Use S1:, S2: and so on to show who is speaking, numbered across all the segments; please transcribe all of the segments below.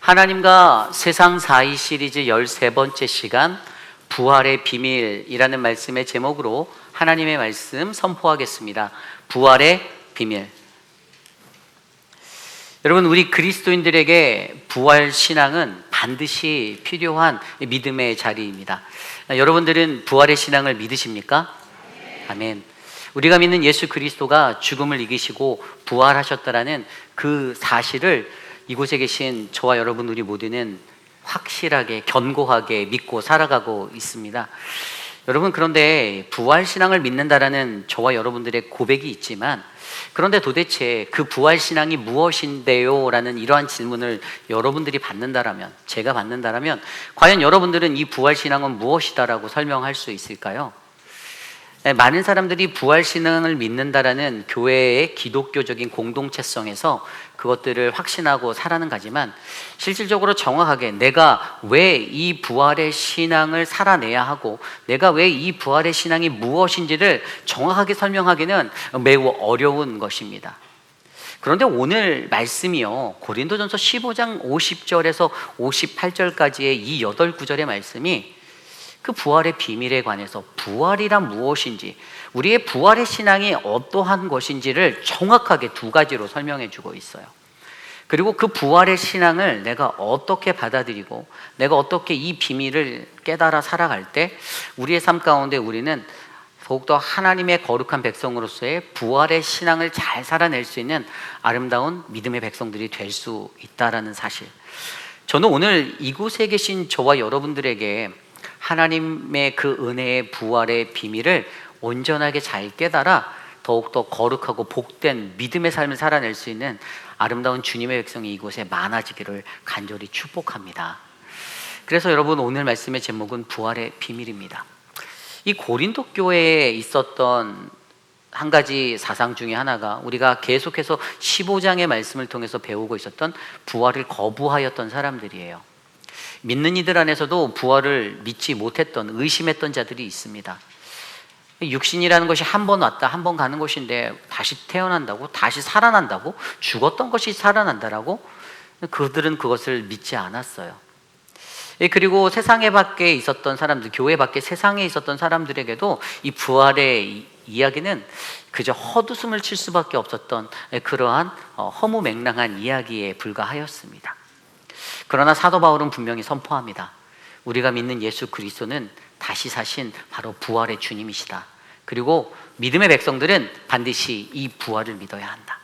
S1: 하나님과 세상 사이 시리즈 13번째 시간 부활의 비밀이라는 말씀의 제목으로 하나님의 말씀 선포하겠습니다. 부활의 비밀. 여러분, 우리 그리스도인들에게 부활 신앙은 반드시 필요한 믿음의 자리입니다. 여러분들은 부활의 신앙을 믿으십니까? 아멘. 우리가 믿는 예수 그리스도가 죽음을 이기시고 부활하셨다라는 그 사실을 이곳에 계신 저와 여러분 우리 모두는 확실하게 견고하게 믿고 살아가고 있습니다. 여러분, 그런데 부활신앙을 믿는다라는 저와 여러분들의 고백이 있지만, 그런데 도대체 그 부활신앙이 무엇인데요? 라는 이러한 질문을 여러분들이 받는다라면, 제가 받는다라면 과연 여러분들은 이 부활신앙은 무엇이다라고 설명할 수 있을까요? 많은 사람들이 부활신앙을 믿는다라는 교회의 기독교적인 공동체성에서 그것들을 확신하고 살아는 가지만, 실질적으로 정확하게 내가 왜 이 부활의 신앙을 살아내야 하고 내가 왜 이 부활의 신앙이 무엇인지를 정확하게 설명하기는 매우 어려운 것입니다. 그런데 오늘 말씀이요, 고린도전서 15장 50절에서 58절까지의 이 8구절의 말씀이 그 부활의 비밀에 관해서 부활이란 무엇인지, 우리의 부활의 신앙이 어떠한 것인지를 정확하게 두 가지로 설명해 주고 있어요. 그리고 그 부활의 신앙을 내가 어떻게 받아들이고 내가 어떻게 이 비밀을 깨달아 살아갈 때 우리의 삶 가운데 우리는 더욱더 하나님의 거룩한 백성으로서의 부활의 신앙을 잘 살아낼 수 있는 아름다운 믿음의 백성들이 될 수 있다라는 사실, 저는 오늘 이곳에 계신 저와 여러분들에게 하나님의 그 은혜의 부활의 비밀을 온전하게 잘 깨달아 더욱더 거룩하고 복된 믿음의 삶을 살아낼 수 있는 아름다운 주님의 백성이 이곳에 많아지기를 간절히 축복합니다. 그래서 여러분, 오늘 말씀의 제목은 부활의 비밀입니다. 이 고린도 교회에 있었던 한 가지 사상 중에 하나가, 우리가 계속해서 15장의 말씀을 통해서 배우고 있었던 부활을 거부하였던 사람들이에요. 믿는 이들 안에서도 부활을 믿지 못했던, 의심했던 자들이 있습니다. 육신이라는 것이 한 번 왔다 한 번 가는 것인데 다시 태어난다고, 다시 살아난다고, 죽었던 것이 살아난다라고, 그들은 그것을 믿지 않았어요. 그리고 세상에 밖에 있었던 사람들, 교회 밖에 세상에 있었던 사람들에게도 이 부활의 이야기는 그저 헛웃음을 칠 수밖에 없었던 그러한 허무맹랑한 이야기에 불과하였습니다. 그러나 사도 바울은 분명히 선포합니다. 우리가 믿는 예수 그리스도는 다시 사신 바로 부활의 주님이시다. 그리고 믿음의 백성들은 반드시 이 부활을 믿어야 한다.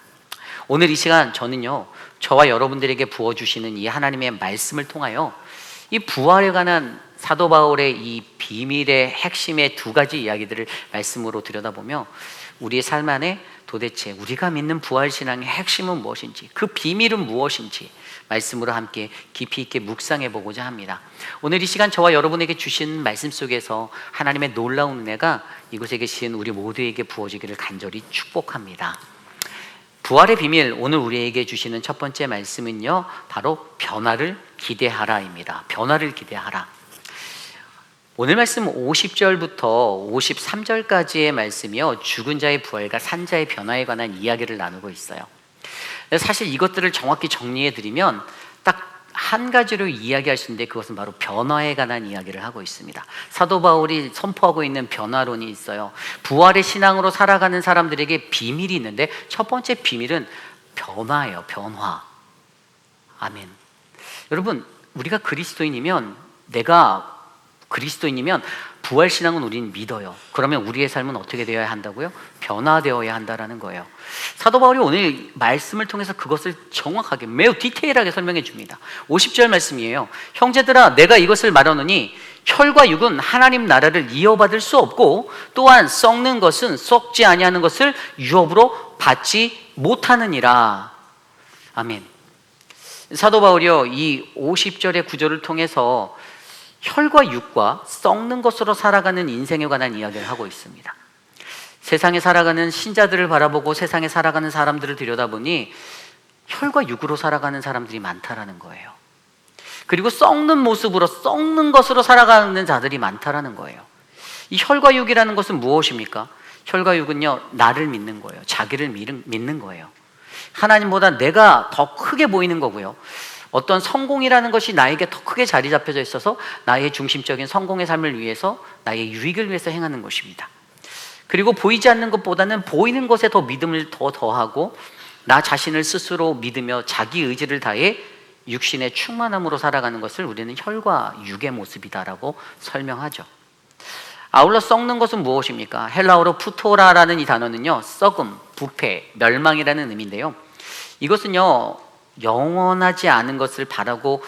S1: 오늘 이 시간 저는요, 저와 여러분들에게 부어주시는 이 하나님의 말씀을 통하여 이 부활에 관한 사도 바울의 이 비밀의 핵심의 두 가지 이야기들을 말씀으로 들여다보며 우리의 삶 안에 도대체 우리가 믿는 부활신앙의 핵심은 무엇인지, 그 비밀은 무엇인지 말씀으로 함께 깊이 있게 묵상해 보고자 합니다. 오늘 이 시간 저와 여러분에게 주신 말씀 속에서 하나님의 놀라운 은혜가 이곳에 계신 우리 모두에게 부어지기를 간절히 축복합니다. 부활의 비밀, 오늘 우리에게 주시는 첫 번째 말씀은요, 바로 변화를 기대하라입니다. 변화를 기대하라. 오늘 말씀 50절부터 53절까지의 말씀이요, 죽은 자의 부활과 산 자의 변화에 관한 이야기를 나누고 있어요. 사실 이것들을 정확히 정리해 드리면 딱 한 가지로 이야기할 수 있는데, 그것은 바로 변화에 관한 이야기를 하고 있습니다. 사도 바울이 선포하고 있는 변화론이 있어요. 부활의 신앙으로 살아가는 사람들에게 비밀이 있는데, 첫 번째 비밀은 변화예요. 변화. 아멘. 여러분, 우리가 그리스도인이면, 내가 그리스도인이면 부활신앙은 우리는 믿어요. 그러면 우리의 삶은 어떻게 되어야 한다고요? 변화되어야 한다라는 거예요. 사도 바울이 오늘 말씀을 통해서 그것을 정확하게, 매우 디테일하게 설명해 줍니다. 50절 말씀이에요. 형제들아, 내가 이것을 말하노니 혈과 육은 하나님 나라를 이어받을 수 없고, 또한 썩는 것은 썩지 아니하는 것을 유업으로 받지 못하느니라. 아멘. 사도 바울이요, 이 50절의 구절을 통해서 혈과 육과 썩는 것으로 살아가는 인생에 관한 이야기를 하고 있습니다. 세상에 살아가는 신자들을 바라보고 세상에 살아가는 사람들을 들여다보니 혈과 육으로 살아가는 사람들이 많다라는 거예요. 그리고 썩는 모습으로, 썩는 것으로 살아가는 자들이 많다라는 거예요. 이 혈과 육이라는 것은 무엇입니까? 혈과 육은요, 나를 믿는 거예요. 자기를 믿는 거예요. 하나님보다 내가 더 크게 보이는 거고요. 어떤 성공이라는 것이 나에게 더 크게 자리 잡혀져 있어서 나의 중심적인 성공의 삶을 위해서, 나의 유익을 위해서 행하는 것입니다. 그리고 보이지 않는 것보다는 보이는 것에 더 믿음을 더하고 나 자신을 스스로 믿으며 자기 의지를 다해 육신의 충만함으로 살아가는 것을 우리는 혈과 육의 모습이다라고 설명하죠. 아울러 썩는 것은 무엇입니까? 헬라어로 푸토라라는 이 단어는요, 썩음, 부패, 멸망이라는 의미인데요, 이것은요 영원하지 않은 것을 바라고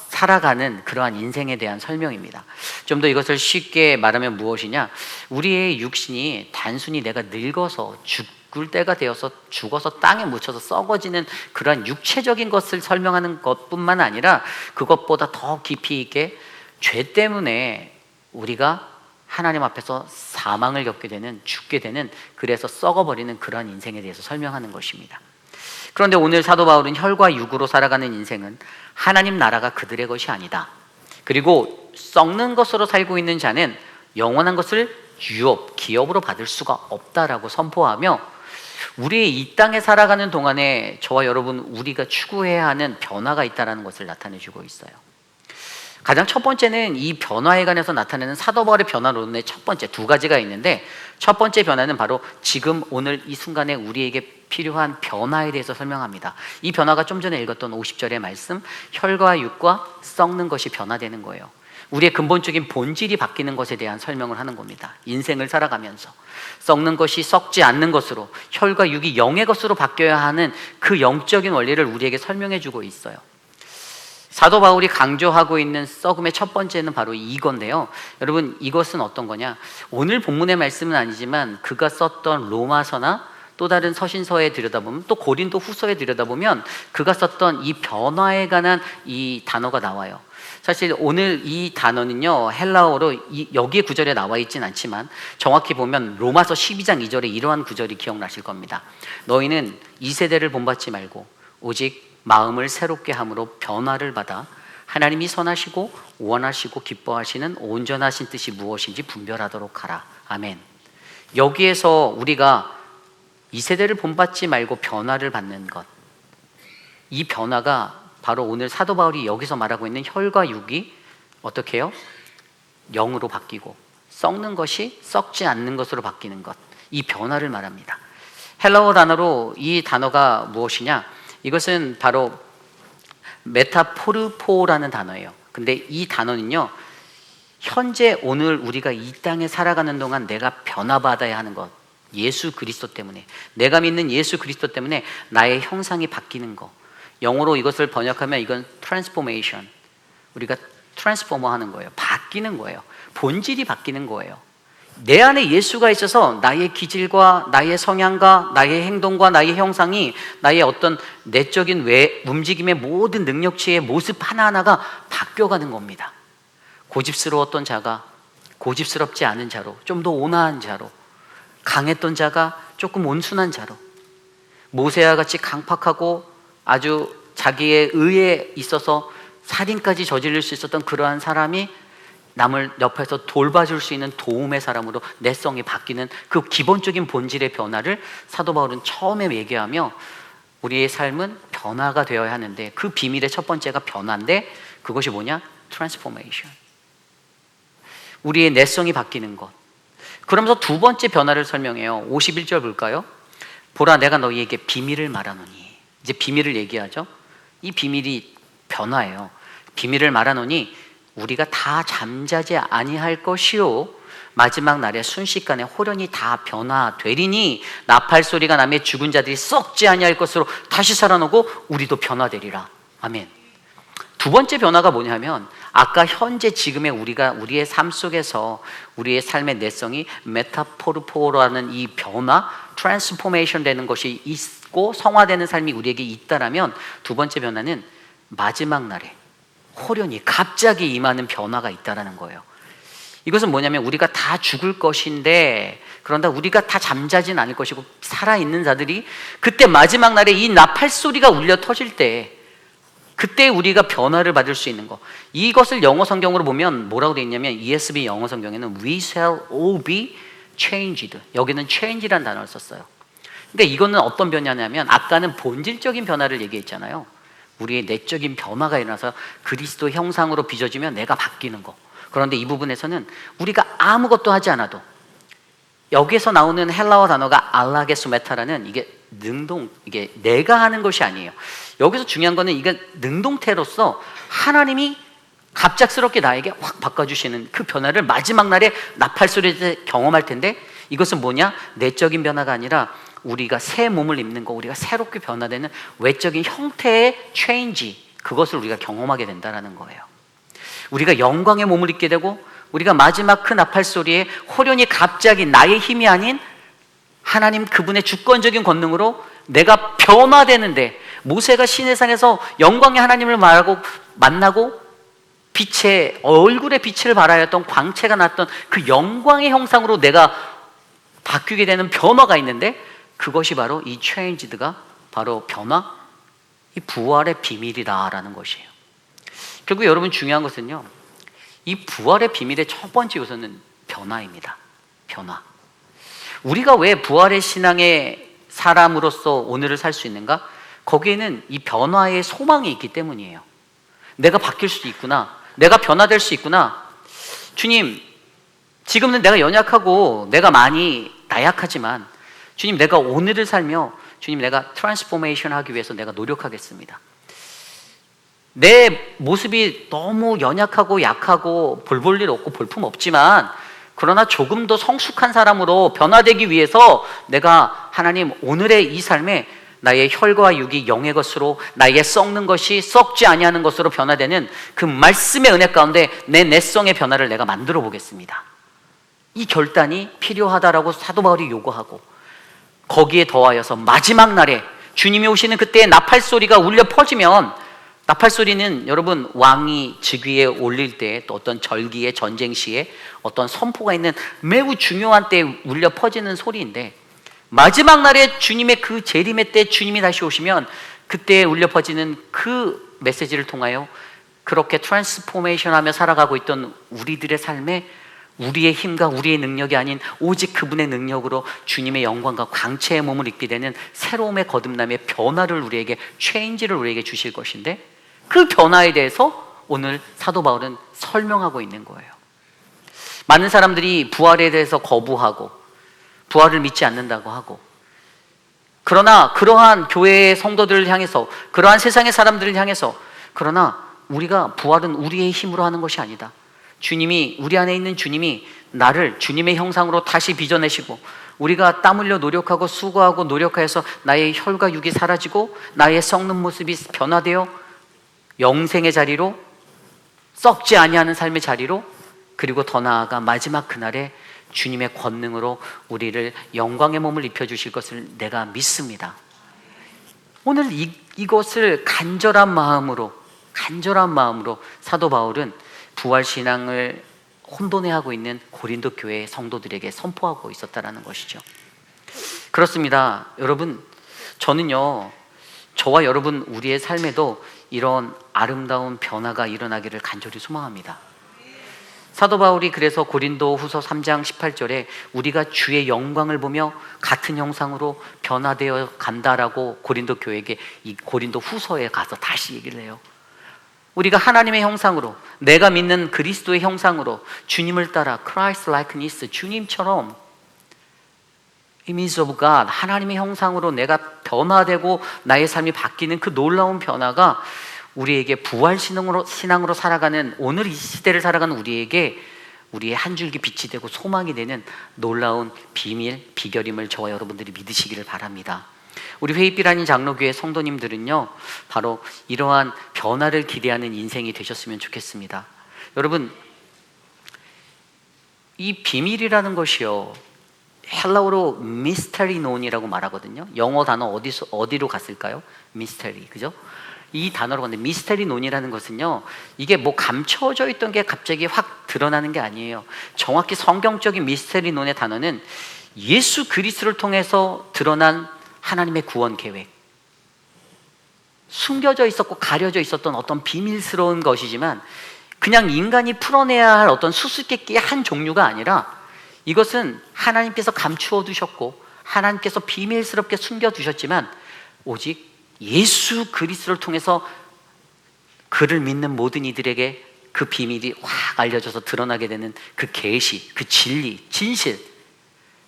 S1: 살아가는 그러한 인생에 대한 설명입니다. 좀 더 이것을 쉽게 말하면 무엇이냐, 우리의 육신이 단순히 내가 늙어서 죽을 때가 되어서 죽어서 땅에 묻혀서 썩어지는 그러한 육체적인 것을 설명하는 것뿐만 아니라 그것보다 더 깊이 있게 죄 때문에 우리가 하나님 앞에서 사망을 겪게 되는, 죽게 되는, 그래서 썩어버리는 그러한 인생에 대해서 설명하는 것입니다. 그런데 오늘 사도 바울은 혈과 육으로 살아가는 인생은 하나님 나라가 그들의 것이 아니다. 그리고 썩는 것으로 살고 있는 자는 영원한 것을 기업으로 받을 수가 없다라고 선포하며, 우리의 이 땅에 살아가는 동안에 저와 여러분 우리가 추구해야 하는 변화가 있다는 것을 나타내주고 있어요. 가장 첫 번째는 이 변화에 관해서 나타내는 사도 바울의 변화론의 첫 번째 두 가지가 있는데, 첫 번째 변화는 바로 지금 오늘 이 순간에 우리에게 필요한 변화에 대해서 설명합니다. 이 변화가 좀 전에 읽었던 50절의 말씀, 혈과 육과 썩는 것이 변화되는 거예요. 우리의 근본적인 본질이 바뀌는 것에 대한 설명을 하는 겁니다. 인생을 살아가면서 썩는 것이 썩지 않는 것으로, 혈과 육이 영의 것으로 바뀌어야 하는 그 영적인 원리를 우리에게 설명해 주고 있어요. 사도 바울이 강조하고 있는 썩음의 첫 번째는 바로 이건데요, 여러분 이것은 어떤 거냐, 오늘 본문의 말씀은 아니지만 그가 썼던 로마서나 또 다른 서신서에 들여다보면, 또 고린도 후서에 들여다보면 그가 썼던 이 변화에 관한 이 단어가 나와요. 사실 오늘 이 단어는요 헬라어로 여기에 구절에 나와 있진 않지만 정확히 보면 로마서 12장 2절에 이러한 구절이 기억나실 겁니다. 너희는 이 세대를 본받지 말고 오직 마음을 새롭게 함으로 변화를 받아 하나님이 선하시고 원하시고 기뻐하시는 온전하신 뜻이 무엇인지 분별하도록 하라. 아멘. 여기에서 우리가 이 세대를 본받지 말고 변화를 받는 것, 이 변화가 바로 오늘 사도 바울이 여기서 말하고 있는 혈과 육이 어떻게 해요? 영으로 바뀌고 썩는 것이 썩지 않는 것으로 바뀌는 것, 이 변화를 말합니다. 헬라어 단어로 이 단어가 무엇이냐, 이것은 바로 메타포르포라는 단어예요. 근데 이 단어는요, 현재 오늘 우리가 이 땅에 살아가는 동안 내가 변화받아야 하는 것, 예수 그리스도 때문에, 내가 믿는 예수 그리스도 때문에 나의 형상이 바뀌는 것, 영어로 이것을 번역하면 이건 트랜스포메이션, 우리가 트랜스포머 하는 거예요. 바뀌는 거예요. 본질이 바뀌는 거예요. 내 안에 예수가 있어서 나의 기질과 나의 성향과 나의 행동과 나의 형상이, 나의 어떤 내적인 움직임의 모든 능력치의 모습 하나하나가 바뀌어가는 겁니다. 고집스러웠던 자가 고집스럽지 않은 자로, 좀 더 온화한 자로, 강했던 자가 조금 온순한 자로, 모세와 같이 강팍하고 아주 자기의 의에 있어서 살인까지 저지를 수 있었던 그러한 사람이 남을 옆에서 돌봐줄 수 있는 도움의 사람으로 내성이 바뀌는 그 기본적인 본질의 변화를 사도 바울은 처음에 얘기하며, 우리의 삶은 변화가 되어야 하는데 그 비밀의 첫 번째가 변화인데, 그것이 뭐냐? 트랜스포메이션, 우리의 내성이 바뀌는 것. 그러면서 두 번째 변화를 설명해요. 51절 볼까요? 보라, 내가 너희에게 비밀을 말하노니. 이제 비밀을 얘기하죠. 이 비밀이 변화예요. 비밀을 말하노니 우리가 다 잠자지 아니할 것이요 마지막 날에 순식간에 호련히 다 변화되리니 나팔 소리가 나며 죽은 자들이 썩지 아니할 것으로 다시 살아나고 우리도 변화되리라. 아멘. 두 번째 변화가 뭐냐면, 아까 현재 지금의 우리의 삶 속에서 우리의 삶의 내성이 메타포르포라는 이 변화, 트랜스포메이션 되는 것이 있고 성화되는 삶이 우리에게 있다라면, 두 번째 변화는 마지막 날에 호련히 갑자기 임하는 변화가 있다라는 거예요. 이것은 뭐냐면, 우리가 다 죽을 것인데, 그런데 우리가 다 잠자진 않을 것이고 살아있는 자들이 그때 마지막 날에 이 나팔 소리가 울려 터질 때, 그때 우리가 변화를 받을 수 있는 것, 이것을 영어 성경으로 보면 뭐라고 되어 있냐면, ESV 영어 성경에는 We shall all be changed, 여기는 change라는 단어를 썼어요. 그러니까 이거는 어떤 변화냐면, 아까는 본질적인 변화를 얘기했잖아요. 우리의 내적인 변화가 일어나서 그리스도 형상으로 빚어지면 내가 바뀌는 거. 그런데 이 부분에서는 우리가 아무것도 하지 않아도, 여기에서 나오는 헬라어 단어가 알라게소메타라는, 이게 내가 하는 것이 아니에요. 여기서 중요한 거는 이게 능동태로서 하나님이 갑작스럽게 나에게 확 바꿔주시는 그 변화를 마지막 날에 나팔소리에 경험할 텐데, 이것은 뭐냐? 내적인 변화가 아니라 우리가 새 몸을 입는 거, 우리가 새롭게 변화되는 외적인 형태의 체인지, 그것을 우리가 경험하게 된다는 거예요. 우리가 영광의 몸을 입게 되고, 우리가 마지막 그 나팔소리에 호련히 갑자기 나의 힘이 아닌 하나님 그분의 주권적인 권능으로 내가 변화되는데, 모세가 시내산에서 영광의 하나님을 만나고 빛의 얼굴에 빛을 발하였던 광채가 났던 그 영광의 형상으로 내가 바뀌게 되는 변화가 있는데, 그것이 바로 이 체인지드가 바로 변화, 이 부활의 비밀이다라는 것이에요. 결국 여러분 중요한 것은요, 이 부활의 비밀의 첫 번째 요소는 변화입니다. 변화. 우리가 왜 부활의 신앙의 사람으로서 오늘을 살 수 있는가? 거기에는 이 변화의 소망이 있기 때문이에요. 내가 바뀔 수도 있구나, 내가 변화될 수 있구나. 주님, 지금은 내가 연약하고 내가 많이 나약하지만 주님, 내가 오늘을 살며 주님, 내가 트랜스포메이션 하기 위해서 내가 노력하겠습니다. 내 모습이 너무 연약하고 약하고 볼 일 없고 볼품 없지만, 그러나 조금 더 성숙한 사람으로 변화되기 위해서 내가 하나님 오늘의 이 삶에 나의 혈과 육이 영의 것으로, 나의 썩는 것이 썩지 아니하는 것으로 변화되는 그 말씀의 은혜 가운데 내 내성의 변화를 내가 만들어 보겠습니다. 이 결단이 필요하다라고 사도 바울이 요구하고, 거기에 더하여서 마지막 날에 주님이 오시는 그때의 나팔소리가 울려 퍼지면, 나팔소리는 여러분 왕이 즉위에 올릴 때, 또 어떤 절기에, 전쟁 시에 어떤 선포가 있는 매우 중요한 때에 울려 퍼지는 소리인데, 마지막 날에 주님의 그 재림의 때 주님이 다시 오시면 그때 울려 퍼지는 그 메시지를 통하여 그렇게 트랜스포메이션 하며 살아가고 있던 우리들의 삶에 우리의 힘과 우리의 능력이 아닌 오직 그분의 능력으로 주님의 영광과 광채의 몸을 입게 되는 새로움의 거듭남의 변화를 우리에게, 체인지를 우리에게 주실 것인데, 그 변화에 대해서 오늘 사도 바울은 설명하고 있는 거예요. 많은 사람들이 부활에 대해서 거부하고 부활을 믿지 않는다고 하고, 그러나 그러한 교회의 성도들을 향해서, 그러한 세상의 사람들을 향해서, 그러나 우리가 부활은 우리의 힘으로 하는 것이 아니다. 주님이, 우리 안에 있는 주님이 나를 주님의 형상으로 다시 빚어내시고, 우리가 땀 흘려 노력하고 수고하고 노력하여서 나의 혈과 육이 사라지고 나의 썩는 모습이 변화되어 영생의 자리로, 썩지 아니하는 삶의 자리로, 그리고 더 나아가 마지막 그날에 주님의 권능으로 우리를 영광의 몸을 입혀주실 것을 내가 믿습니다. 오늘 이것을 간절한 마음으로 사도 바울은 부활신앙을 혼돈해하고 있는 고린도 교회 성도들에게 선포하고 있었다는 것이죠. 그렇습니다. 여러분, 저는요, 저와 여러분 우리의 삶에도 이런 아름다운 변화가 일어나기를 간절히 소망합니다. 사도 바울이 그래서 고린도 후서 3장 18절에 우리가 주의 영광을 보며 같은 형상으로 변화되어 간다라고 고린도 교회에게, 이 고린도 후서에 가서 다시 얘기를 해요. 우리가 하나님의 형상으로, 내가 믿는 그리스도의 형상으로 주님을 따라 Christ likeness, 주님처럼 image of God, 하나님의 형상으로 내가 변화되고 나의 삶이 바뀌는 그 놀라운 변화가 우리에게 부활 신앙으로 살아가는, 오늘 이 시대를 살아가는 우리에게 우리의 한 줄기 빛이 되고 소망이 되는 놀라운 비밀, 비결임을 저와 여러분들이 믿으시기를 바랍니다. 우리 회의빛 아닌 장로교회 성도님들은요, 바로 이러한 변화를 기대하는 인생이 되셨으면 좋겠습니다. 여러분, 이 비밀이라는 것이요, 헬라어로 미스테리논이라고 말하거든요. 영어 단어 어디로 갔을까요? 미스테리, 그죠? 이 단어로 갔는데, 미스테리논이라는 것은요, 이게 뭐 감춰져 있던 게 갑자기 확 드러나는 게 아니에요. 정확히 성경적인 미스테리논의 단어는 예수 그리스도를 통해서 드러난 하나님의 구원 계획, 숨겨져 있었고 가려져 있었던 어떤 비밀스러운 것이지만, 그냥 인간이 풀어내야 할 어떤 수수께끼의 한 종류가 아니라, 이것은 하나님께서 감추어 두셨고 하나님께서 비밀스럽게 숨겨 두셨지만 오직 예수 그리스도를 통해서 그를 믿는 모든 이들에게 그 비밀이 확 알려져서 드러나게 되는 그 계시, 그 진리, 진실.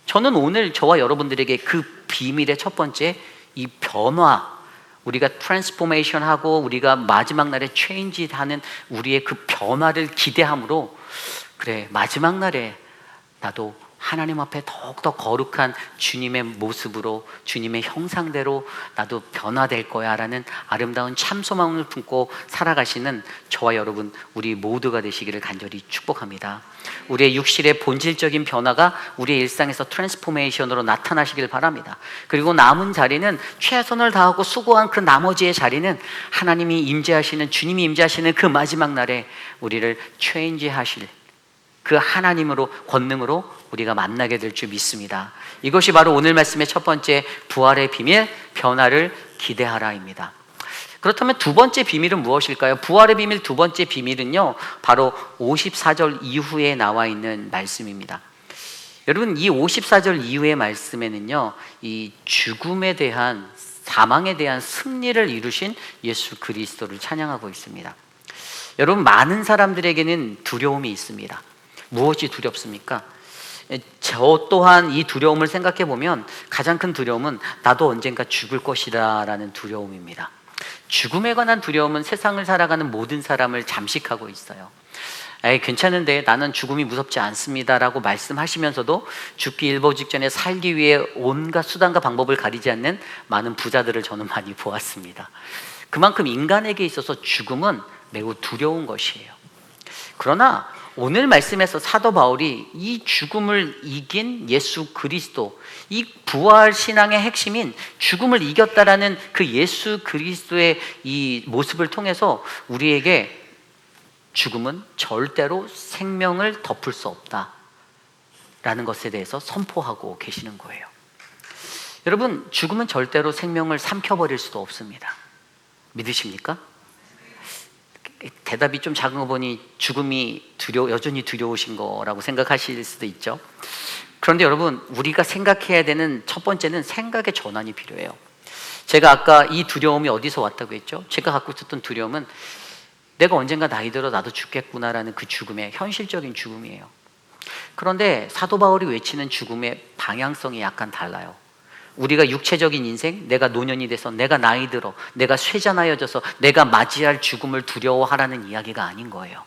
S1: 저는 오늘 저와 여러분들에게 그 비밀의 첫 번째, 이 변화, 우리가 트랜스포메이션 하고 우리가 마지막 날에 체인지 하는 우리의 그 변화를 기대함으로, 그래, 마지막 날에 나도 하나님 앞에 더욱더 거룩한 주님의 모습으로, 주님의 형상대로 나도 변화될 거야 라는 아름다운 참소망을 품고 살아가시는 저와 여러분, 우리 모두가 되시기를 간절히 축복합니다. 우리의 육실의 본질적인 변화가 우리의 일상에서 트랜스포메이션으로 나타나시길 바랍니다. 그리고 남은 자리는, 최선을 다하고 수고한 그 나머지의 자리는 하나님이 임재하시는, 주님이 임재하시는 그 마지막 날에 우리를 체인지 하실 그 하나님으로, 권능으로 우리가 만나게 될 줄 믿습니다. 이것이 바로 오늘 말씀의 첫 번째, 부활의 비밀, 변화를 기대하라입니다. 그렇다면 두 번째 비밀은 무엇일까요? 부활의 비밀 두 번째 비밀은요, 바로 54절 이후에 나와 있는 말씀입니다. 여러분, 이 54절 이후의 말씀에는요, 이 죽음에 대한, 사망에 대한 승리를 이루신 예수 그리스도를 찬양하고 있습니다. 여러분, 많은 사람들에게는 두려움이 있습니다. 무엇이 두렵습니까? 저 또한 이 두려움을 생각해 보면 가장 큰 두려움은 나도 언젠가 죽을 것이다 라는 두려움입니다. 죽음에 관한 두려움은 세상을 살아가는 모든 사람을 잠식하고 있어요. 괜찮은데 나는 죽음이 무섭지 않습니다 라고 말씀하시면서도 죽기 일보 직전에 살기 위해 온갖 수단과 방법을 가리지 않는 많은 부자들을 저는 많이 보았습니다. 그만큼 인간에게 있어서 죽음은 매우 두려운 것이에요. 그러나 오늘 말씀에서 사도 바울이 이 죽음을 이긴 예수 그리스도, 이 부활 신앙의 핵심인 죽음을 이겼다라는 그 예수 그리스도의 이 모습을 통해서 우리에게 죽음은 절대로 생명을 덮을 수 없다라는 것에 대해서 선포하고 계시는 거예요. 여러분, 죽음은 절대로 생명을 삼켜버릴 수도 없습니다. 믿으십니까? 대답이 좀 작은 거 보니 죽음이 여전히 두려우신 거라고 생각하실 수도 있죠. 그런데 여러분, 우리가 생각해야 되는 첫 번째는 생각의 전환이 필요해요. 제가 아까 이 두려움이 어디서 왔다고 했죠? 제가 갖고 있었던 두려움은 내가 언젠가 나이 들어 나도 죽겠구나라는 그 죽음의 현실적인 죽음이에요. 그런데 사도 바울이 외치는 죽음의 방향성이 약간 달라요. 우리가 육체적인 인생, 내가 노년이 돼서, 내가 나이 들어, 내가 쇠잔하여져서 내가 맞이할 죽음을 두려워하라는 이야기가 아닌 거예요.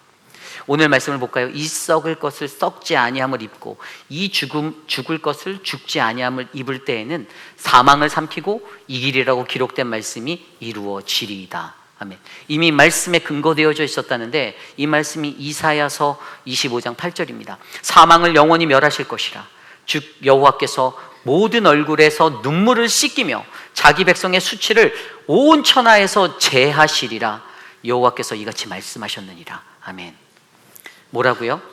S1: 오늘 말씀을 볼까요? 이 썩을 것을 썩지 아니함을 입고 이 죽을 것을 죽지 아니함을 입을 때에는 사망을 삼키고 이기리라고 기록된 말씀이 이루어지리이다. 아멘. 이미 말씀에 근거되어져 있었다는데 이 말씀이 이사야서 25장 8절입니다. 사망을 영원히 멸하실 것이라. 즉 여호와께서 모든 얼굴에서 눈물을 씻기며 자기 백성의 수치를 온 천하에서 제하시리라. 여호와께서 이같이 말씀하셨느니라. 아멘. 뭐라고요?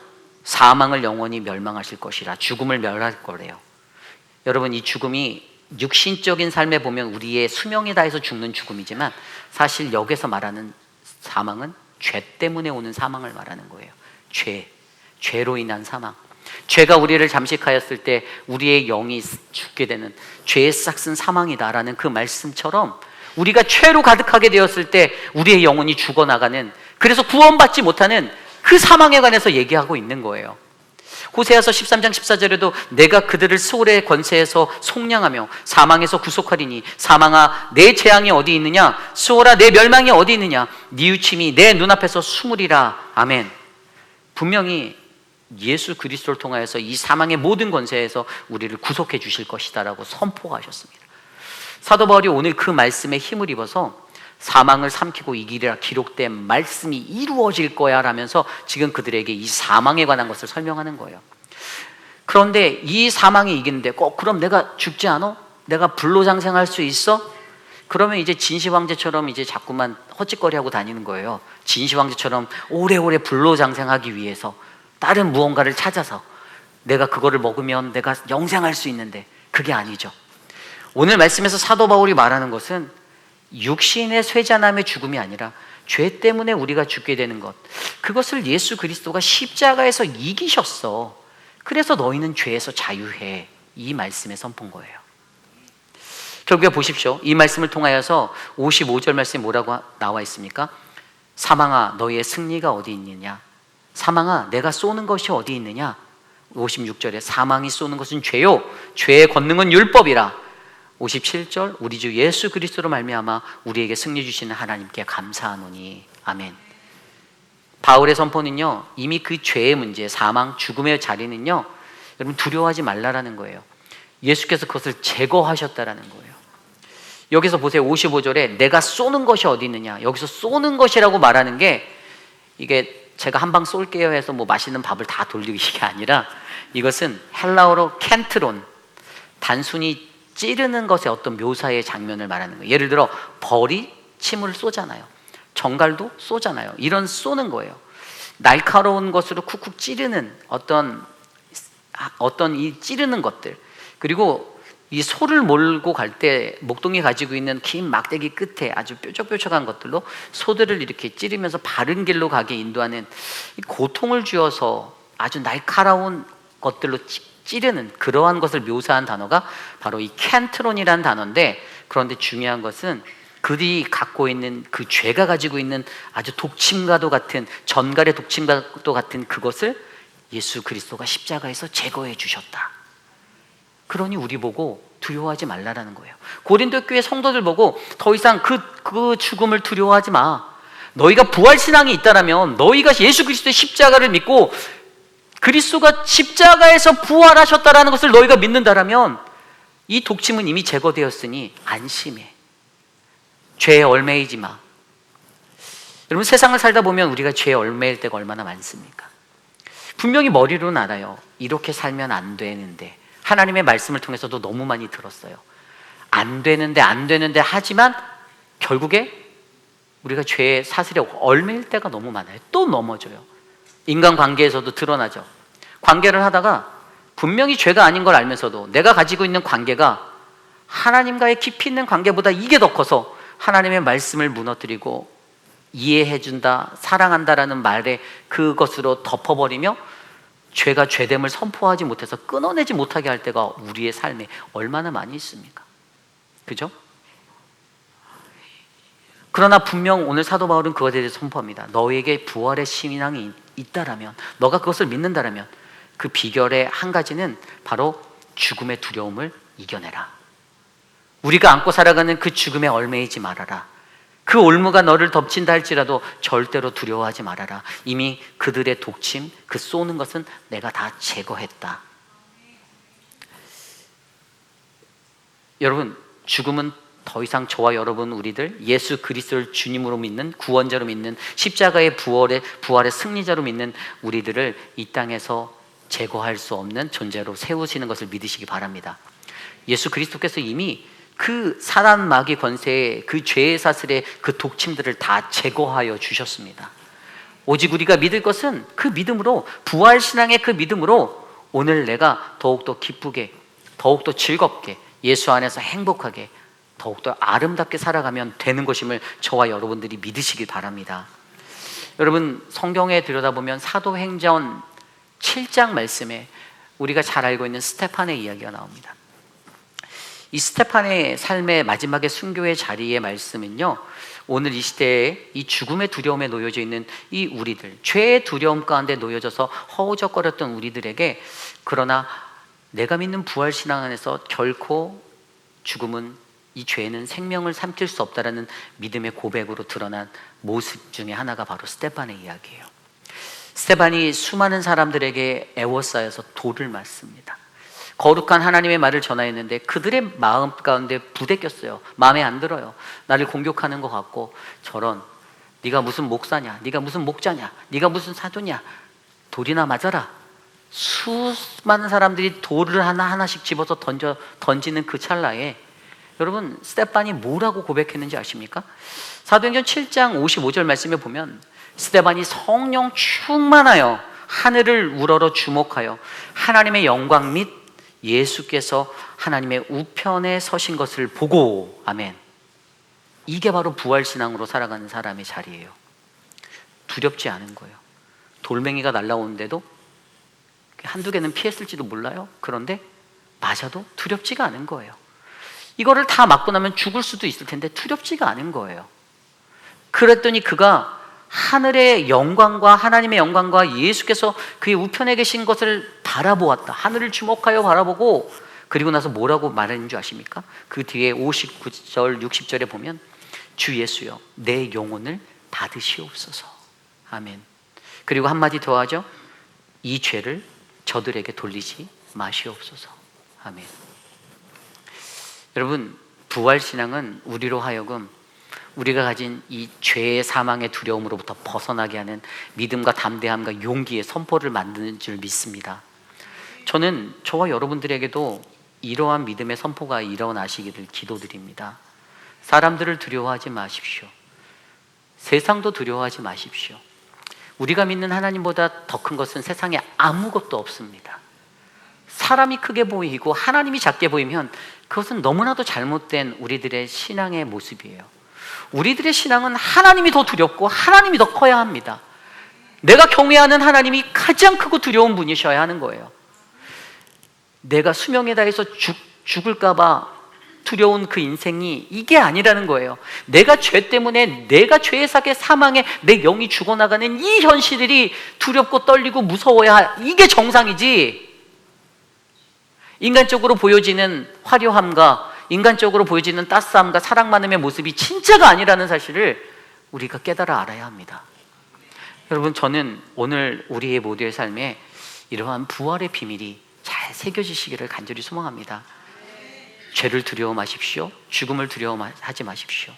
S1: 사망을 영원히 멸망하실 것이라. 죽음을 멸할 거래요. 여러분, 이 죽음이 육신적인 삶에 보면 우리의 수명이 다해서 죽는 죽음이지만 사실 여기서 말하는 사망은 죄 때문에 오는 사망을 말하는 거예요. 죄로 인한 사망. 죄가 우리를 잠식하였을 때 우리의 영이 죽게 되는 죄의 싹슨 사망이다라는 그 말씀처럼 우리가 죄로 가득하게 되었을 때 우리의 영혼이 죽어나가는, 그래서 구원받지 못하는 그 사망에 관해서 얘기하고 있는 거예요. 호세아서 13장 14절에도 내가 그들을 스올의 권세에서 속량하며 사망에서 구속하리니 사망아 내 재앙이 어디 있느냐, 스올아 내 멸망이 어디 있느냐, 뉘우침이 내 눈앞에서 숨으리라. 아멘. 분명히 예수 그리스도를 통하여서 이 사망의 모든 권세에서 우리를 구속해 주실 것이다라고 선포하셨습니다. 사도 바울이 오늘 그 말씀에 힘을 입어서 사망을 삼키고 이기리라 기록된 말씀이 이루어질 거야 라면서 지금 그들에게 이 사망에 관한 것을 설명하는 거예요. 그런데 이 사망이 이기는데 꼭 그럼 내가 죽지 않아? 내가 불로장생할 수 있어? 그러면 이제 진시황제처럼 이제 자꾸만 헛짓거리하고 다니는 거예요. 진시황제처럼 오래오래 불로장생하기 위해서 다른 무언가를 찾아서 내가 그거를 먹으면 내가 영생할 수 있는데 그게 아니죠. 오늘 말씀에서 사도 바울이 말하는 것은 육신의 쇠잔함의 죽음이 아니라 죄 때문에 우리가 죽게 되는 것, 그것을 예수 그리스도가 십자가에서 이기셨어. 그래서 너희는 죄에서 자유해. 이 말씀에 선포한 거예요. 결국에 보십시오. 이 말씀을 통하여서 55절 말씀에 뭐라고 나와 있습니까? 사망아 너희의 승리가 어디 있느냐? 사망아 내가 쏘는 것이 어디 있느냐? 56절에 사망이 쏘는 것은 죄요 죄의 권능은 율법이라. 57절 우리 주 예수 그리스도로 말미암아 우리에게 승리 주시는 하나님께 감사하노니. 아멘. 바울의 선포는요, 이미 그 죄의 문제, 사망, 죽음의 자리는요, 여러분 두려워하지 말라라는 거예요. 예수께서 그것을 제거하셨다라는 거예요. 여기서 보세요. 55절에 내가 쏘는 것이 어디 있느냐. 여기서 쏘는 것이라고 말하는 게, 이게 제가 한 방 쏠게요 해서 뭐 맛있는 밥을 다 돌리기가 아니라, 이것은 헬라어로 켄트론, 단순히 찌르는 것의 어떤 묘사의 장면을 말하는 거예요. 예를 들어 벌이 침을 쏘잖아요. 정갈도 쏘잖아요. 이런 쏘는 거예요. 날카로운 것으로 쿡쿡 찌르는 어떤 이 찌르는 것들. 그리고 이 소를 몰고 갈 때 목동이 가지고 있는 긴 막대기 끝에 아주 뾰족뾰족한 것들로 소들을 이렇게 찌르면서 바른 길로 가게 인도하는, 이 고통을 주어서 아주 날카로운 것들로 찌르는 그러한 것을 묘사한 단어가 바로 이 켄트론이라는 단어인데, 그런데 중요한 것은 그들이 갖고 있는 그 죄가 가지고 있는 아주 독침과도 같은, 전갈의 독침과도 같은 그것을 예수 그리스도가 십자가에서 제거해 주셨다. 그러니 우리 보고 두려워하지 말라라는 거예요. 고린도 교회 성도들 보고 더 이상 그 죽음을 두려워하지 마. 너희가 부활신앙이 있다라면, 너희가 예수 그리스도의 십자가를 믿고 그리스도가 십자가에서 부활하셨다라는 것을 너희가 믿는다라면, 이 독침은 이미 제거되었으니 안심해. 죄에 얽매이지 마. 여러분, 세상을 살다 보면 우리가 죄에 얽매일 때가 얼마나 많습니까? 분명히 머리로는 알아요. 이렇게 살면 안 되는데, 하나님의 말씀을 통해서도 너무 많이 들었어요. 안 되는데 하지만 결국에 우리가 죄의 사슬에 얽매일 때가 너무 많아요. 또 넘어져요. 인간관계에서도 드러나죠. 관계를 하다가 분명히 죄가 아닌 걸 알면서도 내가 가지고 있는 관계가 하나님과의 깊이 있는 관계보다 이게 더 커서 하나님의 말씀을 무너뜨리고 이해해준다, 사랑한다라는 말에 그것으로 덮어버리며 죄가 죄됨을 선포하지 못해서 끊어내지 못하게 할 때가 우리의 삶에 얼마나 많이 있습니까? 그죠? 그러나 분명 오늘 사도 바울은 그것에 대해서 선포합니다. 너에게 부활의 신앙이 있다라면, 너가 그것을 믿는다라면, 그 비결의 한 가지는 바로 죽음의 두려움을 이겨내라. 우리가 안고 살아가는 그 죽음에 얽매이지 말아라. 그 올무가 너를 덮친다 할지라도 절대로 두려워하지 말아라. 이미 그들의 독침, 그 쏘는 것은 내가 다 제거했다. 여러분, 죽음은 더 이상 저와 여러분, 우리들 예수 그리스도를 주님으로 믿는, 구원자로 믿는, 십자가의 부활의 승리자로 믿는 우리들을 이 땅에서 제거할 수 없는 존재로 세우시는 것을 믿으시기 바랍니다. 예수 그리스도께서 이미 그 사단 마귀 권세의 그 죄의 사슬의 그 독침들을 다 제거하여 주셨습니다. 오직 우리가 믿을 것은 그 믿음으로, 부활신앙의 그 믿음으로 오늘 내가 더욱더 기쁘게, 더욱더 즐겁게, 예수 안에서 행복하게, 더욱더 아름답게 살아가면 되는 것임을 저와 여러분들이 믿으시기 바랍니다. 여러분, 성경에 들여다보면 사도행전 7장 말씀에 우리가 잘 알고 있는 스테판의 이야기가 나옵니다. 이 스테판의 삶의 마지막의 순교의 자리의 말씀은요, 오늘 이 시대에 이 죽음의 두려움에 놓여져 있는 이 우리들, 죄의 두려움 가운데 놓여져서 허우적거렸던 우리들에게, 그러나 내가 믿는 부활신앙 안에서 결코 죽음은, 이 죄는 생명을 삼킬 수 없다라는 믿음의 고백으로 드러난 모습 중에 하나가 바로 스테판의 이야기예요. 스테판이 수많은 사람들에게 애워싸여서 돌을 맞습니다. 거룩한 하나님의 말을 전하였는데 그들의 마음 가운데 부대꼈어요. 마음에 안 들어요. 나를 공격하는 것 같고, 저런, 네가 무슨 목사냐, 네가 무슨 목자냐, 네가 무슨 사도냐, 돌이나 맞아라. 수많은 사람들이 돌을 하나하나씩 집어서 던지는 그 찰나에, 여러분, 스테판이 뭐라고 고백했는지 아십니까? 사도행전 7장 55절 말씀에 보면 스테판이 성령 충만하여 하늘을 우러러 주목하여 하나님의 영광 및 예수께서 하나님의 우편에 서신 것을 보고, 아멘. 이게 바로 부활신앙으로 살아가는 사람의 자리예요. 두렵지 않은 거예요. 돌멩이가 날라오는데도 한두 개는 피했을지도 몰라요. 그런데 맞아도 두렵지가 않은 거예요. 이거를 다 맞고 나면 죽을 수도 있을 텐데 두렵지가 않은 거예요. 그랬더니 그가 하늘의 영광과 하나님의 영광과 예수께서 그의 우편에 계신 것을 바라보았다. 하늘을 주목하여 바라보고, 그리고 나서 뭐라고 말하는 줄 아십니까? 그 뒤에 59절 60절에 보면 주 예수여 내 영혼을 받으시옵소서. 아멘. 그리고 한마디 더 하죠. 이 죄를 저들에게 돌리지 마시옵소서. 아멘. 여러분, 부활신앙은 우리로 하여금 우리가 가진 이 죄의 사망의 두려움으로부터 벗어나게 하는 믿음과 담대함과 용기의 선포를 만드는 줄 믿습니다. 저는 저와 여러분들에게도 이러한 믿음의 선포가 일어나시기를 기도드립니다. 사람들을 두려워하지 마십시오. 세상도 두려워하지 마십시오. 우리가 믿는 하나님보다 더 큰 것은 세상에 아무것도 없습니다. 사람이 크게 보이고 하나님이 작게 보이면 그것은 너무나도 잘못된 우리들의 신앙의 모습이에요. 우리들의 신앙은 하나님이 더 두렵고 하나님이 더 커야 합니다. 내가 경외하는 하나님이 가장 크고 두려운 분이셔야 하는 거예요. 내가 수명에 다해서 죽을까 봐 두려운 그 인생이 이게 아니라는 거예요. 내가 죄 때문에, 내가 죄의 사계 사망에 내 영이 죽어나가는 이 현실들이 두렵고 떨리고 무서워야, 이게 정상이지. 인간적으로 보여지는 화려함과 인간적으로 보여지는 따스함과 사랑만음의 모습이 진짜가 아니라는 사실을 우리가 깨달아 알아야 합니다. 여러분, 저는 오늘 우리의 모두의 삶에 이러한 부활의 비밀이 잘 새겨지시기를 간절히 소망합니다. 죄를 두려워 마십시오. 죽음을 두려워하지 마십시오.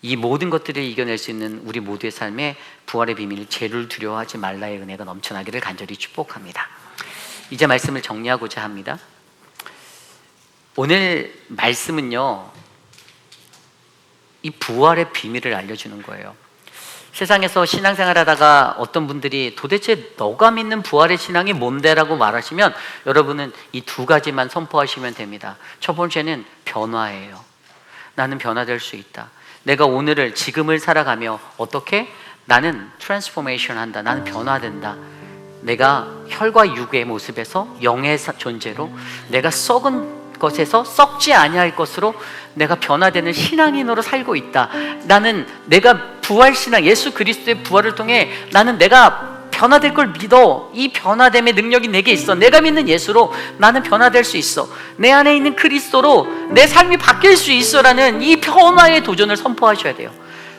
S1: 이 모든 것들을 이겨낼 수 있는 우리 모두의 삶에 부활의 비밀, 죄를 두려워하지 말라의 은혜가 넘쳐나기를 간절히 축복합니다. 이제 말씀을 정리하고자 합니다. 오늘 말씀은요, 이 부활의 비밀을 알려주는 거예요. 세상에서 신앙생활 하다가 어떤 분들이 도대체 너가 믿는 부활의 신앙이 뭔데? 라고 말하시면 여러분은 이 두 가지만 선포하시면 됩니다. 첫 번째는 변화예요. 나는 변화될 수 있다. 내가 오늘을, 지금을 살아가며 어떻게? 나는 트랜스포메이션 한다. 나는 변화된다. 내가 혈과 육의 모습에서 영의 존재로, 내가 썩은 것에서 썩지 아니할 것으로 내가 변화되는 신앙인으로 살고 있다. 나는 내가 부활신앙, 예수 그리스도의 부활을 통해 나는 내가 변화될 걸 믿어. 이 변화됨의 능력이 내게 있어. 내가 믿는 예수로 나는 변화될 수 있어. 내 안에 있는 그리스도로 내 삶이 바뀔 수 있어라는 이 변화의 도전을 선포하셔야 돼요.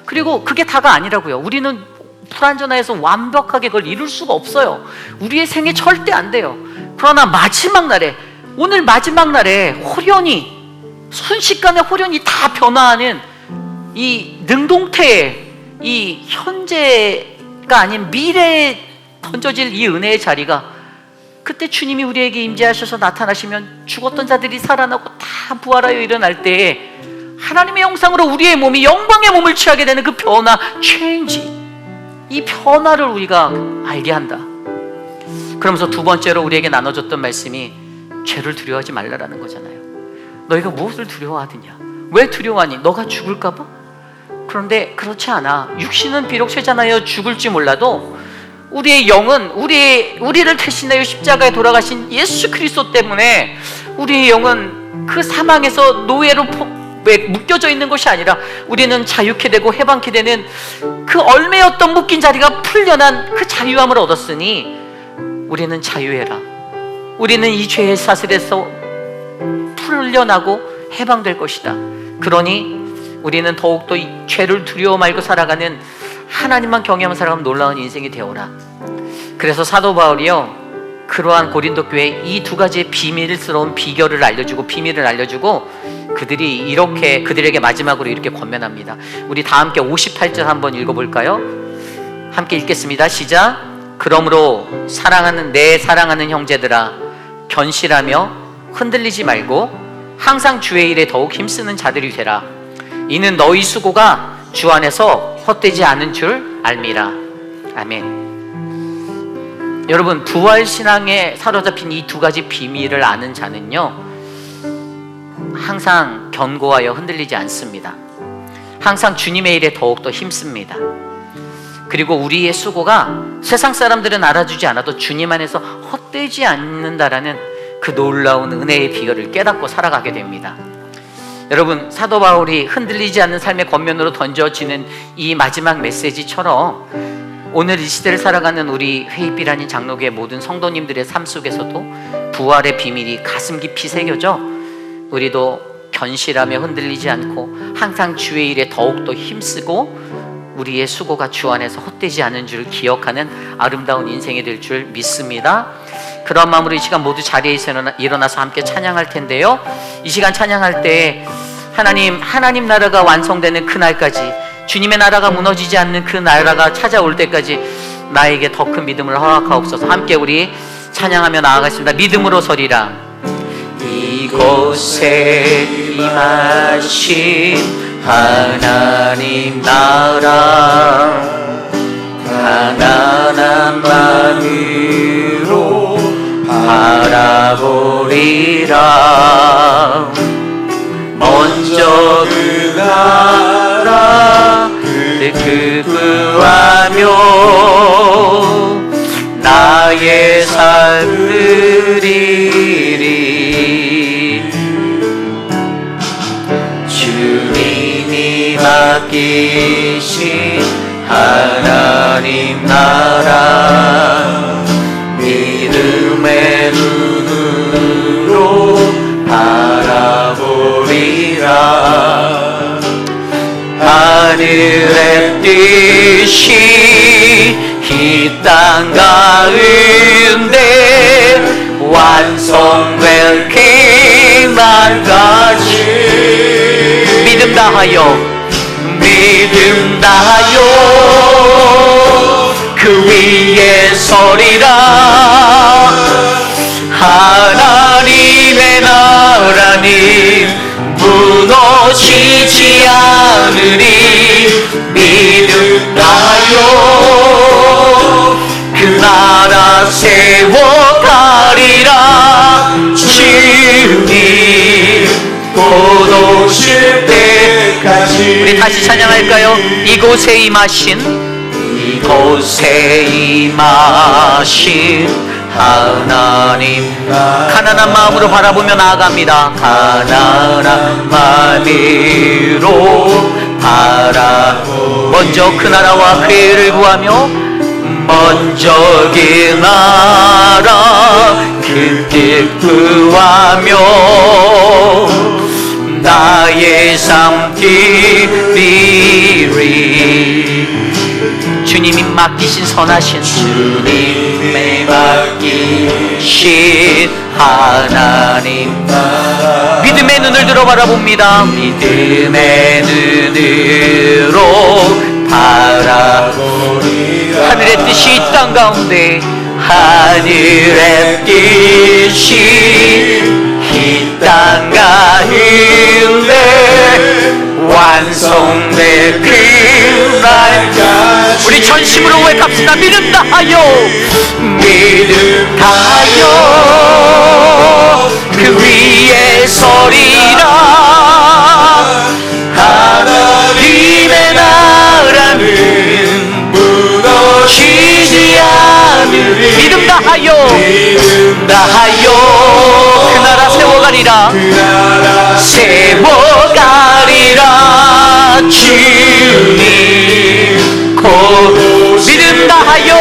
S1: 그리고 그게 다가 아니라고요. 우리는 불완전하여서 완벽하게 그걸 이룰 수가 없어요. 우리의 생애 절대 안 돼요. 그러나 마지막 날에, 오늘 마지막 날에 호련히, 순식간에 호련히 다 변화하는 이 능동태의 이 현재가 아닌 미래에 던져질 이 은혜의 자리가, 그때 주님이 우리에게 임재하셔서 나타나시면 죽었던 자들이 살아나고 다 부활하여 일어날 때에 하나님의 형상으로 우리의 몸이 영광의 몸을 취하게 되는 그 변화, 체인지, 이 변화를 우리가 알게 한다. 그러면서 두 번째로 우리에게 나눠줬던 말씀이 죄를 두려워하지 말라라는 거잖아요. 너희가 무엇을 두려워하느냐? 왜 두려워하니? 너가 죽을까 봐? 그런데 그렇지 않아. 육신은 비록 쇠잔하여 죽을지 몰라도 우리의 영은 우리를 대신하여 십자가에 돌아가신 예수 그리스도 때문에 우리의 영은 그 사망에서 노예로 묶여져 있는 것이 아니라 우리는 자유케 되고 해방케 되는 그 얼매였던 묶인 자리가 풀려난 그 자유함을 얻었으니 우리는 자유해라. 우리는 이 죄의 사슬에서 풀려나고 해방될 것이다. 그러니 우리는 더욱더 이 죄를 두려워 말고 살아가는, 하나님만 경외하며 살아가는 놀라운 인생이 되어라. 그래서 사도 바울이요, 그러한 고린도 교회에 이 두 가지의 비밀스러운 비밀을 알려주고 그들이 이렇게, 그들에게 마지막으로 이렇게 권면합니다. 우리 다 함께 58절 한번 읽어볼까요? 함께 읽겠습니다. 시작. 그러므로 내 사랑하는 형제들아, 견실하며 흔들리지 말고 항상 주의 일에 더욱 힘쓰는 자들이 되라. 이는 너희 수고가 주 안에서 헛되지 않은 줄 알미라. 아멘. 여러분, 부활신앙에 사로잡힌 이 두 가지 비밀을 아는 자는요, 항상 견고하여 흔들리지 않습니다. 항상 주님의 일에 더욱더 힘씁니다. 그리고 우리의 수고가 세상 사람들은 알아주지 않아도 주님 안에서 헛되지 않는다라는 그 놀라운 은혜의 비결을 깨닫고 살아가게 됩니다. 여러분, 사도 바울이 흔들리지 않는 삶의 겉면으로 던져지는 이 마지막 메시지처럼 오늘 이 시대를 살아가는 우리 회의빛 아닌 장로교의 모든 성도님들의 삶 속에서도 부활의 비밀이 가슴 깊이 새겨져 우리도 견실하며 흔들리지 않고 항상 주의 일에 더욱더 힘쓰고 우리의 수고가 주 안에서 헛되지 않은 줄 기억하는 아름다운 인생이 될 줄 믿습니다. 그런 마음으로 이 시간 모두 자리에 일어나서 함께 찬양할 텐데요, 이 시간 찬양할 때 하나님 나라가 완성되는 그날까지, 주님의 나라가 무너지지 않는 그 나라가 찾아올 때까지 나에게 더 큰 믿음을 허락하옵소서. 함께 우리 찬양하며 나아가겠습니다. 믿음으로 서리라. 이곳에 임하신 하나님 나라, 가난한 마음으로 바라보리라. 먼저 그 나라 구하며 나의 삶 누리리. 주님이 맡기신 하나님 나라, 믿음의 눈으로 바라보리라. 하늘의 뜻이 이 땅 가운데 완성될 그날까지 믿음 다하여 그 위에 서리라. 하나님의 나라는 무너지지 않으리. 믿음 다하여 그 나라 세워가리라. 주님 곧 오실 때까지. 우리 다시 찬양할까요? 이곳에 임하신 하나님, 가난한 마음으로 바라보며 나아갑니다. 가난한 마음으로 먼저 그 나라와 그의 의를 구하며, 먼저 그 나라 그 뜻 구하며 나의 삶 드리리. 주님이 맡기신 선하신, 주님이 맡기신 하나님, 믿음의 눈을 들어 바라봅니다. 믿음의 눈으로 바라보리라. 하늘의 뜻이 이 땅 가운데, 하늘의 뜻이 이 땅 가운데 완성될 그날까지 우리 전심으로 고백합시다. 믿음 다하여 그 위에 서리라. 하나님의 나라는 무너지지 않으리. 믿음 다하여 그 나라 세워가리라. 주님 곧 믿음 다하여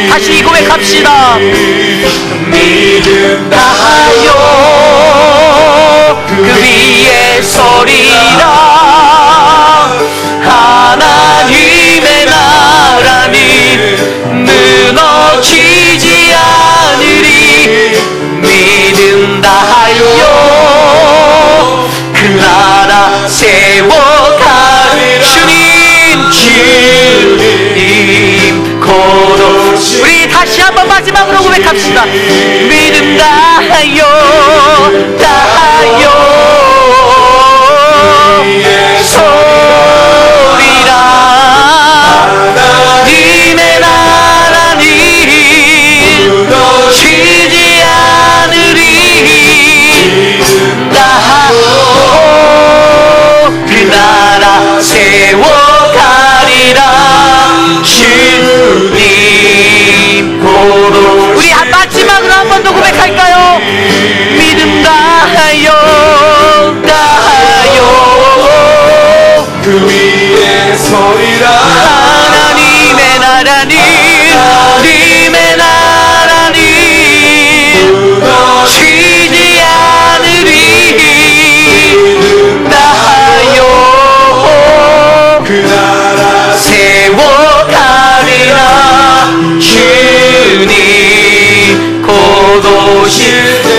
S1: 다시 고백합시다. 믿음 다하여 그 위에 서리라. 하나님의 나라는 무너지지 않으리. 믿음 다하여 그 나라 세워가리. 주님 곧 오시. 우리 다시 한번 마지막으로 고백합시다. 믿음 다하여 소리라. 하나님의 나라는 무너지지 않으리. 그 나라 세워가리라. 주님 곧 오시. 우리 마지막으로 한 번 더 고백할까요? 믿음 다하여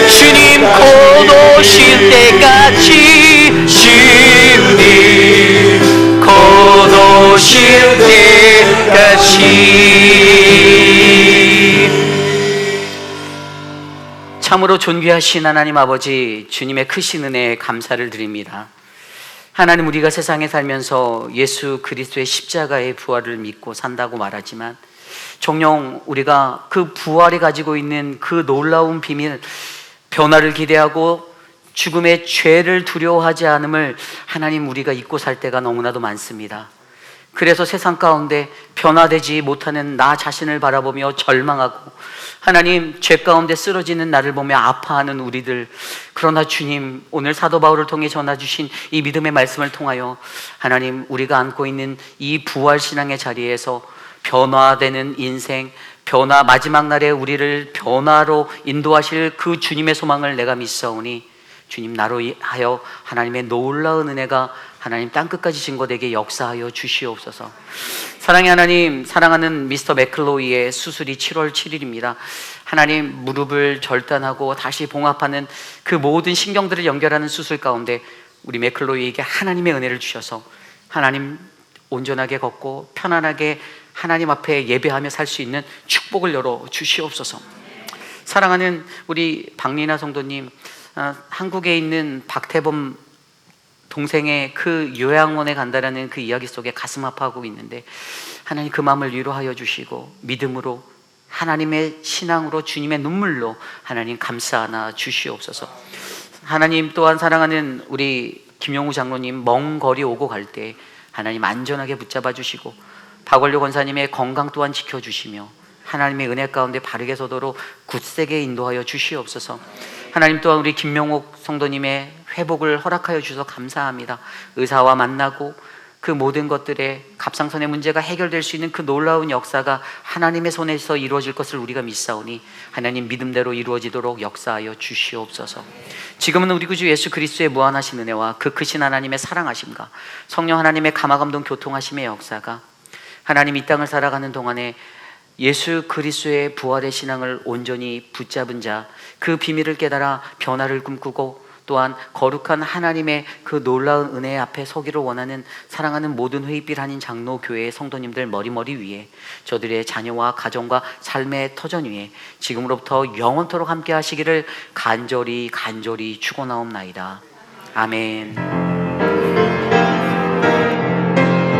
S1: 주님 곧 오실 때까지 주님 곧 오실 때까지. 참으로 존귀하신 하나님 아버지, 주님의 크신 은혜에 감사를 드립니다. 하나님, 우리가 세상에 살면서 예수 그리스도의 십자가의 부활을 믿고 산다고 말하지만 정녕 우리가 그 부활이 가지고 있는 그 놀라운 비밀, 변화를 기대하고 죽음의 죄를 두려워하지 않음을 하나님, 우리가 잊고 살 때가 너무나도 많습니다. 그래서 세상 가운데 변화되지 못하는 나 자신을 바라보며 절망하고 하나님, 죄 가운데 쓰러지는 나를 보며 아파하는 우리들, 그러나 주님, 오늘 사도 바울을 통해 전해주신 이 믿음의 말씀을 통하여 하나님, 우리가 안고 있는 이 부활신앙의 자리에서 변화되는 인생, 변화, 마지막 날에 우리를 변화로 인도하실 그 주님의 소망을 내가 믿사오니 주님, 나로 하여 하나님의 놀라운 은혜가 하나님 땅끝까지 증거되게 역사하여 주시옵소서. 사랑의 하나님, 사랑하는 미스터 맥클로이의 수술이 7월 7일입니다. 하나님, 무릎을 절단하고 다시 봉합하는 그 모든 신경들을 연결하는 수술 가운데 우리 맥클로이에게 하나님의 은혜를 주셔서 하나님, 온전하게 걷고 편안하게 하나님 앞에 예배하며 살 수 있는 축복을 열어 주시옵소서. 사랑하는 우리 박리나 성도님, 한국에 있는 박태범 동생의 그 요양원에 간다라는 그 이야기 속에 가슴 아파하고 있는데 하나님, 그 마음을 위로하여 주시고 믿음으로, 하나님의 신앙으로, 주님의 눈물로 하나님 감싸 주시옵소서. 하나님, 또한 사랑하는 우리 김용우 장로님, 먼 거리 오고 갈 때 하나님 안전하게 붙잡아 주시고 박원료 권사님의 건강 또한 지켜주시며 하나님의 은혜 가운데 바르게 서도록 굳세게 인도하여 주시옵소서. 하나님, 또한 우리 김명옥 성도님의 회복을 허락하여 주셔서 감사합니다. 의사와 만나고 그 모든 것들의 갑상선의 문제가 해결될 수 있는 그 놀라운 역사가 하나님의 손에서 이루어질 것을 우리가 믿사오니 하나님, 믿음대로 이루어지도록 역사하여 주시옵소서. 지금은 우리 구주 예수 그리스도의 무한하신 은혜와 그 크신 하나님의 사랑하심과 성령 하나님의 감화감동 교통하심의 역사가 하나님, 이 땅을 살아가는 동안에 예수 그리스도의 부활의 신앙을 온전히 붙잡은 자, 그 비밀을 깨달아 변화를 꿈꾸고 또한 거룩한 하나님의 그 놀라운 은혜 앞에 서기를 원하는 사랑하는 모든 회의빛 한인 장로교회의 성도님들 머리머리 위에, 저들의 자녀와 가정과 삶의 터전 위에 지금으로부터 영원토록 함께 하시기를 간절히 축원하옵나이다. 아멘.